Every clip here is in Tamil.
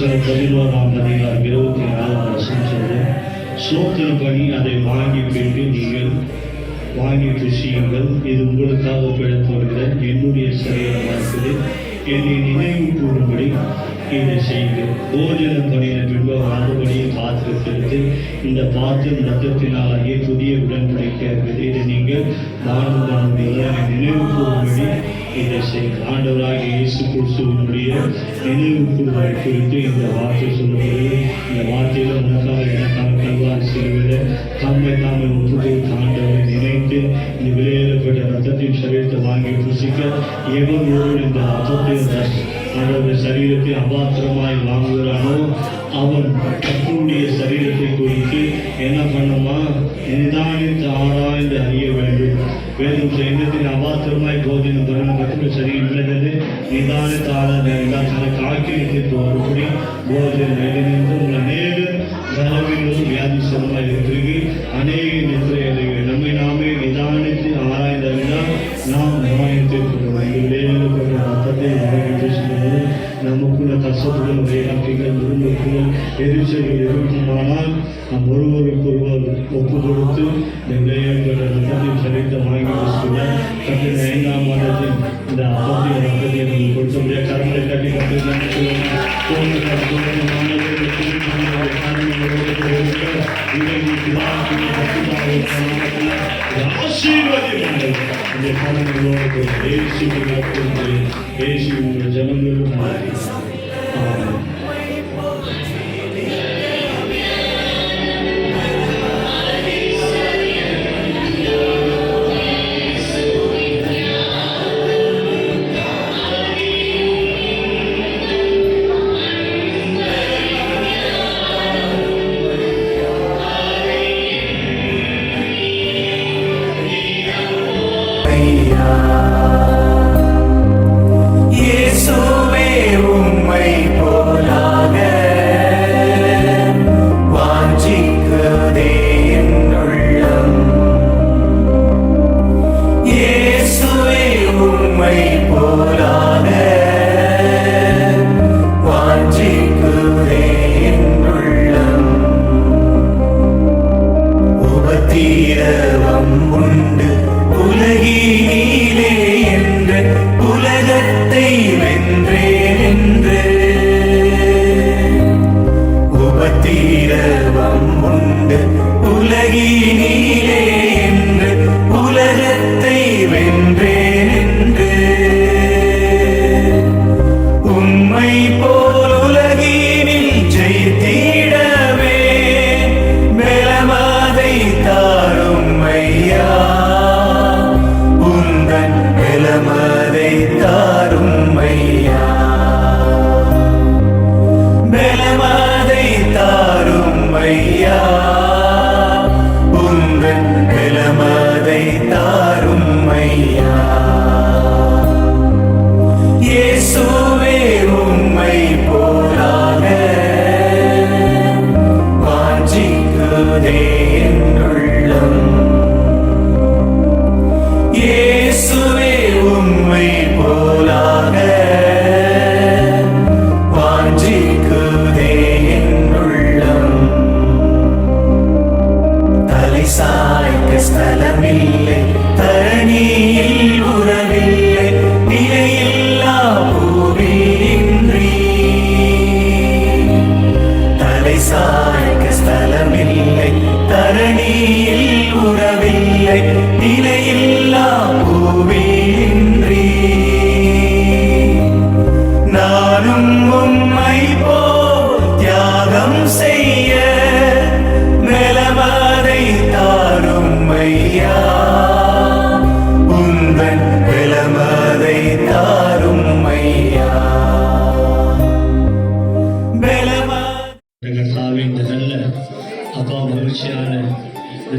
அப்போஸ்தலர் 11ஆம் அதிகாரம் 24ஆம் வசனம் சோத்திரப்படி அதை வாங்கி பெற்று நீங்கள் வாங்கி ருசியுங்கள், இது உங்களுக்காக பிழைத்து வருகிற என்னுடைய சரீரமாக இருக்குது, என்னை நினைவு கூறும்படி இதை செய்யுங்கள். போஜனம் பண்ணின பின்பு மறுபடியை பாத்திரத்திற்கு இந்த பாத்திரம் ரத்தத்தினாலேயே புதிய உடன்படிக்கை இருக்குது, இதை நீங்கள் தானம் பண்ணுவீங்க, நினைவு கூறும்படி இதை செய்யுங்கள். ஆண்டவராக இயேசு கிறிஸ்துவினுடைய நினைவு கூறுவதை குறித்து இந்த வார்த்தை சொல்லுகிறது. இந்த வார்த்தையில் உனக்காக எனக்காக கல்வாரி சிலுவையில் தம்மை தாமை ஒப்புக்கொடுத்து ஆண்டவரை நினைத்து இந்த விலையேறப்பட்ட ரத்தத்தின் சரீரத்தை வாங்கி புசிக்க எவன் ஒருவன் இந்த ரத்தத்தின் அவருடைய சரீரத்தை அபாத்திரமாய் வாங்குகிறானோ அவன் கர்த்தருடைய சரீரத்தை குறித்து என்ன பண்ணமா நிதானித்து ஆராய்ந்து அறிய வேண்டும். வேதம் சரீரத்தின் அபாத்திரமாய் போதின பிறகு கர்த்தருடைய சரீரம் இல்லது நிதானித்து ஆராய்ந்து தனக்கு ஆக்கிரமித்து வரும்படி போதனை உங்களை அநேக பலவீனங்களும் வியாதிசனமாக இருக்கிறது. அநேக நித்திரைகள் நம்மை நாமே நிதானித்து ஆராய்ந்தால் நாம் நிதானித்திருக்கிறோம். ரத்தத்தை வாங்கி பேசும்போது நமக்குள்ள கஷ்டத்துடன் வேகாக்கிகள் விரும்புகள் எரிச்சல்கள் இருக்குமானால் நம் ஒருவருக்கொருவர் ஒப்பு கொடுத்து இந்த விளையாடுகிற ரத்தத்தின் சரித்த வாங்கி பேசுகிற கட்டின 5ஆம் மாதத்தின் இந்த அப்பத்தின் ரத்தத்தை நீங்கள் கொடுத்தபடியாக கருங்களை கட்டி ஜனங்களும் மாறி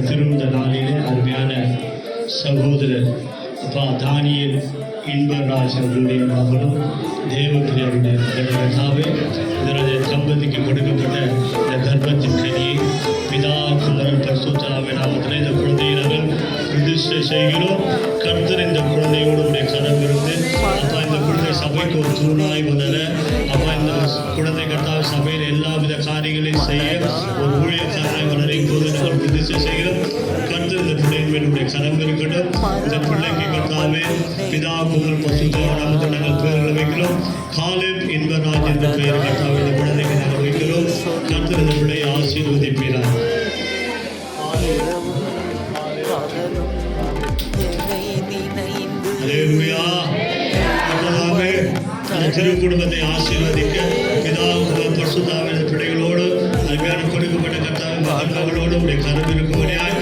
திருந்த நாளிலே அருமையான சகோதரர் அப்பா தானியல் இன்பராஜ் அவருடைய மகளும் தேவபிரியருடைய கர்த்தாவே இதனுடைய தம்பதிக்கு கொடுக்கப்பட்ட இந்த கர்ப்பத்தின் கனியை பிதா குமரன் பரிசுத்தாவின் நாமத்திலே இந்த குழந்தையை நாங்கள் பிரதிஷ்டை செய்கிறோம். கர்த்தர் இந்த குழந்தையோடு உடைய கரம் இருந்து அப்பா இந்த குழந்தை சபைக்கு ஒரு தூணாய் வளர அப்பா இந்த குழந்தை கர்த்தாவே சபையில் எல்லா வித காரியங்களையும் செய்ய ஒரு ஊழியக்காரனை வளரும் போது நாங்கள் உறுதி செய்கிறோம். கர்த்தர் இந்த பிள்ளையின் மேலுடைய கரம் இருக்கட்டும். இந்த பிள்ளைக்கு கர்த்தாவே பிதா குமாரன் பரிசுத்த நாமத்தில் நாங்கள் பெயர்களை வைக்கிறோம். காலேப் இன்பராஜ் என்ற பெயர் கர்த்தாவே இந்த குழந்தைக்கு நாங்கள் வைக்கிறோம். கர்த்தர் இந்த பிள்ளையை ஆசீர்வதிப்பீரார். அல்லேலூயா. கர்த்தாவே அந்த திரு குடும்பத்தை ஆசீர்வதிக்க பிதா குமாரன் பரிசுத்த ஆவியின் பிள்ளைகளோடு அருமையான கொடுக்கப்பட்ட கர்த்தாவே மகன்களோடு உடைய கரம் இருக்கும்படியாய்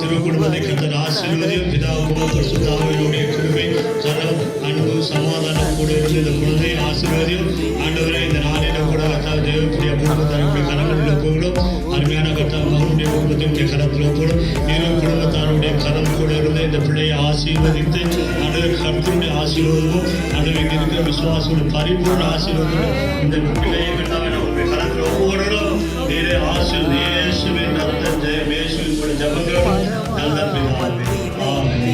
திரு குடும்பத்தை கர்த்தர் ஆசீர்வதியும். பிதா குமாரன் பரிசுத்த ஆவியினுடைய கிருபை கரம் அன்பு சமாதானம் கூட இருந்து இந்த குழந்தையை ஆசீர்வதியும். ஆண்டவரே இந்த நாளிலும் கூட கர்த்தாவே தேவனுடைய குடும்பத்தாருடைய கரங்களில் ஒப்புவிடும். அருமையான கர்த்தாவே மகனுடைய குடும்பத்தினுடைய கரத்தில் ஒப்புவிடும். இரு குடும்பத்தாருடைய கரம் கூட இருந்து இந்த பிள்ளையை ஆசீர்வதித்து ஆண்டவர் கர்த்தருடைய ஆசீர்வாதமும் ஆண்டவர் இங்கே இருக்கிற விசுவாசோட பரிபூர்ண ஆசீர்வாதம் இந்த பிள்ளையை கர்த்தாவே நம்முடைய கரத்தில் ஒப்புவிடணும். நீரே ஆசீர்வதி இயேசுவின் ரத்தத்தை இயேசுவின் கூட ஜெபங்களோடு நல்ல பிதாவே. ஆமென்.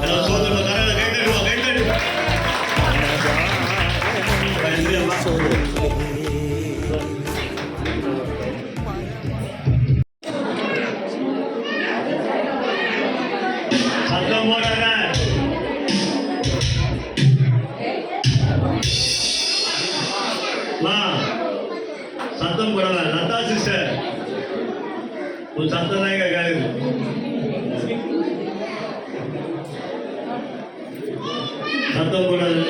எல்லா சோதரர்களும் கரங்களை கைதட்டுவோம். சத்தம் போடாத. சத்தம் போடாத. லதா சிஸ்டர் உன் சத்தம் தான் கேட்காது. சத்தம் போடாது.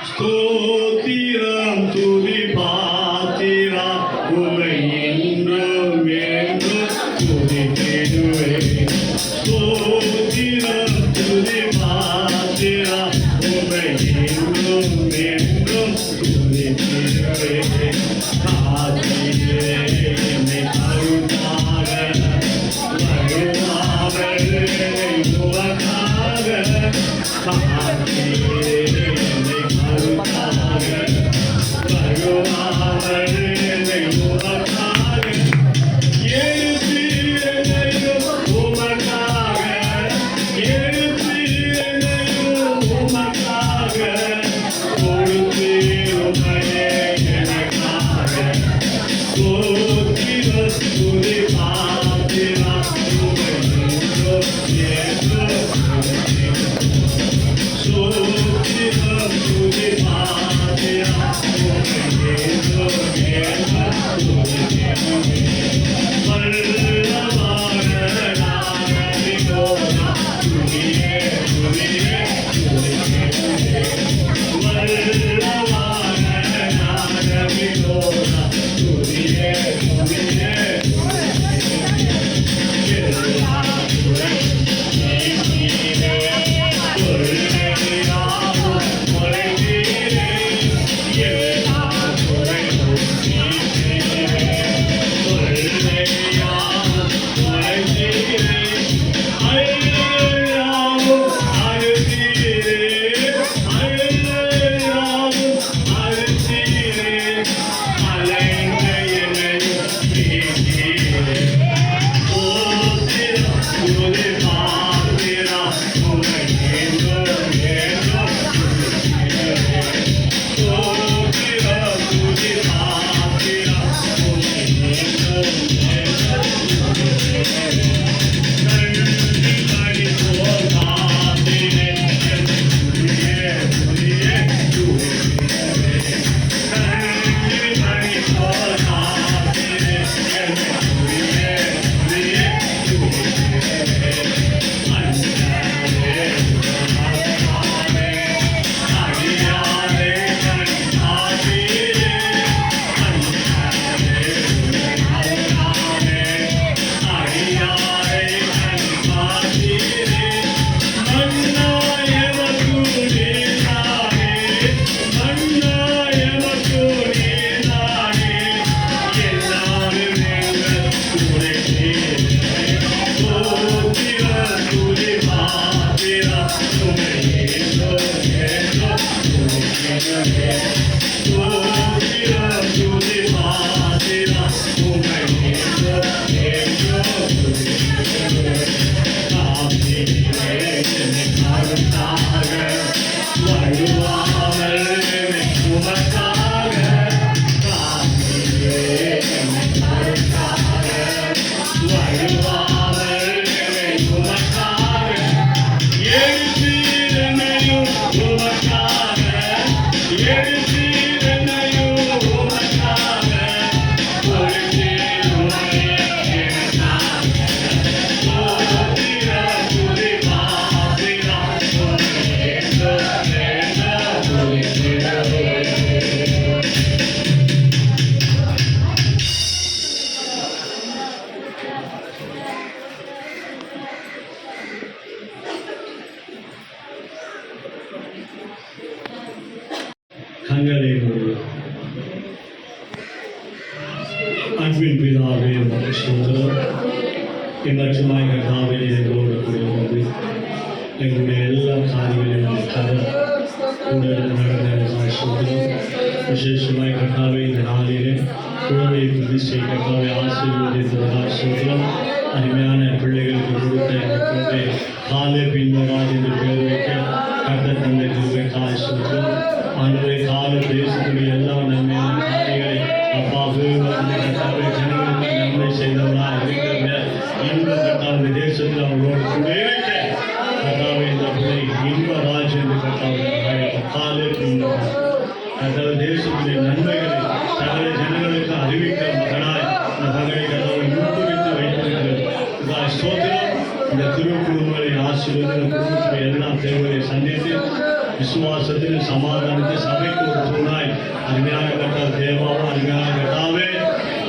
ஸ்தோத்திரம் துதி பாத்திரா உமை என்றும் என்றும் துதித்திடுவேன். ஸ்தோத்திரம் துதி பாத்திரா உமை என்றும் என்றும் துதித்திடுவேன். காத்திரே என்னை கருத்தாக வருவாவல் உவக்காக. காத்திரே என்னை கருத்தாக வருவாவல் உவக்காக. எழுப்பி என்னையும் உமக்காக, எழுப்பி என்னையும் உமக்காக, கொடுத்து உமையே எனக்காக. ஸ்தோத்திரம் துதி பாத்திரா உமை என்றும் என்றும் ஸ்தோத்திரம் துதி பாத்திரா உமை என்றும் என்றும் வல்லவான நாமத்தினோட துதியே துதியே துதியே. வல்லவான நாமத்தினோட துதியே துதியே. எல்லா துறை நீரே கொள்ளையாவும் கொள்ளையீரே. எல்லா துறை நீரே கொள்ளையாவும் கொள்ளையீரே. அயலாவும் அழுத்தீரே, அயலாவும் அழுத்தீரே. அலைந்த என்னையும் மீட்டீரே. ஸ்தோத்திரம் துதி பாத்திரா உமை என்றும் என்றும் துதித்திடுவேன். ஸ்தோத்திரம் துதி பாத்திரா உமை என்றும் என்றும் துதித்திடுவேன். நன்றி பணிபோல் காத்தினேன் என்னை துதியே துதியே துதித்திடுவேன். நன்றி பணிபோல் காத்தினேன் என்னை துதியே துதியே துதித்திடுவேன். அன்பாவே ஆமே அடியாரே கண் ஆசீரே. அன்பாவே ஆமே அடியாரே கண் ஆசீரே. மன்னாயமக்கு நீதானே, மன்னாயமக்கு நீதானே. எல்லாரும் எங்கள் துணையே. ஸ்தோத்திரம் கண்களை மூடுவோம். அன்பின் பிதாவே உமக்கு ஸ்தோத்திரம். இம்மற்றுமாய் கர்த்தாவே எங்களோடு கூட வந்து எங்களுடைய எல்லா காரியங்களையும் கூட நடந்த ஸ்தோத்திரம். விசேஷமாய் கர்த்தாவே இந்த நாளிலே குழந்தை பிரதிஷ்டை கர்த்தாவே ஆசீர்வதித்ததாக ஸ்தோத்திரம். அருமையான பிள்ளைகளுக்கு கொடுத்த இந்த குழந்தை காலை பின்வராது என்று பெயர் வைக்க கர்த்தர் தந்தை கிருபைக்காய் ஸ்தோத்திரம். ஆண்டவரே கால தேசத்துடைய எல்லா நன்மையான காரியங்களை அப்பாவே கர்த்தாவே ஜனங்களுக்கு நன்மை செய்தவராக இருக்கிற இன்ப கர்த்தாவே தேசத்தில் அவர்களோடு கூட இருக்க கர்த்தாவே இந்த பிள்ளை இன்ப ராஜ் என்று கர்த்தாவே காலை பின்வராது கர்த்தாவே தேசத்துடைய நன்மைகளை சகல ஜனங்களுக்கு அறிவிக்க மகனாய் இந்த மகனை கர்த்தாவை ஊக்குவித்து வைத்திருக்கிறது. ஸ்தோத்திரம். இந்த திருக்குழுமங்களை ஆசீர்வதித்த குடும்பத்துடைய எல்லா தேவைகளை சந்தித்து விசுவாசத்தில் சமாதானத்தை சபைக்கு ஒரு தூணாய் அருமையான கர்த்தார் தேவாவும் அருமையான கர்த்தாவே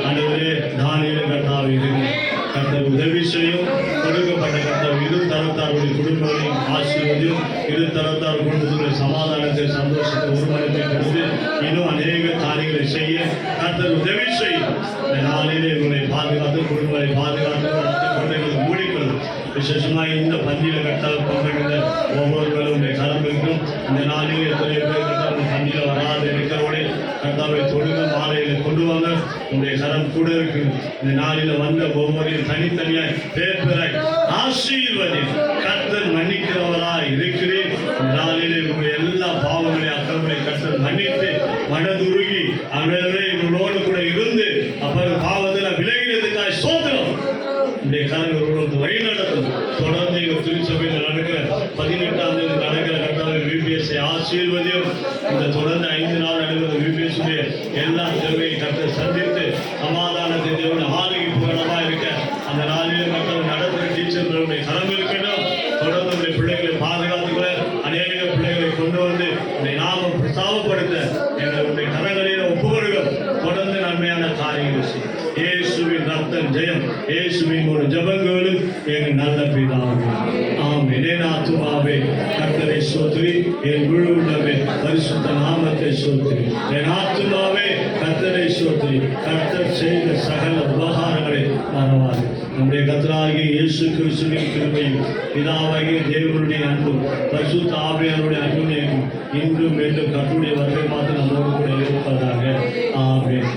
ஆண்டவரே தானியேல கர்த்தாவே இருக்கு கர்த்தர் உதவி செய்யும். கொடுக்கப்பட்ட கர்த்தர் இரு தரத்தாருடைய குடும்பங்களையும் ஆசீர்வதியும். இரு தரத்தார் குடும்பத்துடைய சமாதானத்தை சந்தோஷத்தை ஒருமனத்தை கொடுத்து இன்னும் அநேக காரியங்களை செய்ய கர்த்தர் உதவி செய்யும். இந்த நாளிலே இவர்களை பாதுகாத்து குடும்பங்களை பாதுகாத்து குழந்தைகளை மூடிக்கொள்ளும். விசேஷமாக இந்த பந்தியில் கர்த்தாவை கொண்டிருந்த ஒவ்வொருவரும் கலந்து இருக்கும். இந்த நாளிலே எத்தனை பேர் கர்த்தாவை பந்தியில் வராது இருக்கிறவர்களே கர்த்தாவை தொழுக மாலையில கொண்டு வாங்க. உங்களுடைய கரம் கூட இருக்கு. இந்த நாளில் வந்த ஒவ்வொருவரையும் தனித்தனியாய் பேர் பெறாய் ஆசீர்வதி. கர்த்தர் மன்னிக்கிறவராய் இருக்கிறேன். இந்த நாளிலே உங்களுடைய எல்லா பாவங்களை அக்கங்களை கர்த்தர் மன்னித்து மனதுருகி அவர்களே இவர்களோடு கூட இருந்து அப்புறம் பாவத்தில் விலகினதுக்காக சோதனம் இந்த கரங்களுக்கு வழி நடத்தும். தொடர்ந்து எங்கள் திருச்சபையில் நடக்கிற 18ஆம் தேதி நடக்கிற கர்த்தாவை விபிஎஸ்ஐ ஆசீர்வதியும். இந்த தொடர்ந்து 5 நாள் நடக்கிற விபிஎஸ் எல்லா தேவையை கர்த்தர் சந்தித்து சமாதானத்தை தேவன் ஆரோக்கிய புகழமா இருக்க அந்த நாளிலே கர்த்தர் நடத்துகிற டீச்சர்களுடைய கரம் இருக்கணும். தொடர்ந்து உடைய பிள்ளைகளை பாதுகாத்துக்கிற அநேக பிள்ளைகளை கொண்டு வந்து உடைய நாமம் பிரஸ்தாபப்படுத்த எங்களுடைய கரங்களில் ஒப்புக்கொடுக்கும். தொடர்ந்து நன்மையான காரியங்கள் செய்யும். இயேசுவின் ரத்தம் ஜெயம். இயேசுவின் ஒரு ஜபங்களும் எங்கள் நல்ல பிதாவே ஆமென். என் ஆத்துமாவே கர்த்தரை ஸ்தோத்திரி, என் முழு உள்ளமே பரிசுத்த நாமத்தை ஸ்தோத்திரி. என் ஆத்துமாவே கர்த்தரை ஸ்தோத்திரி, கர்த்தர் செய்த சகல உபகாரங்களை மறவாது. நம்முடைய கர்த்தராகிய இயேசு கிறிஸ்துவின் கிருபையும் பிதாவாகிய தேவனுடைய அன்பும் பரிசுத்த ஆவியானவருடைய அன்பும் இன்றும் மீண்டும் கர்த்தருடைய வருகை மாத்திரம் நம்மோடு கூட இருப்பதாக ஆமென்.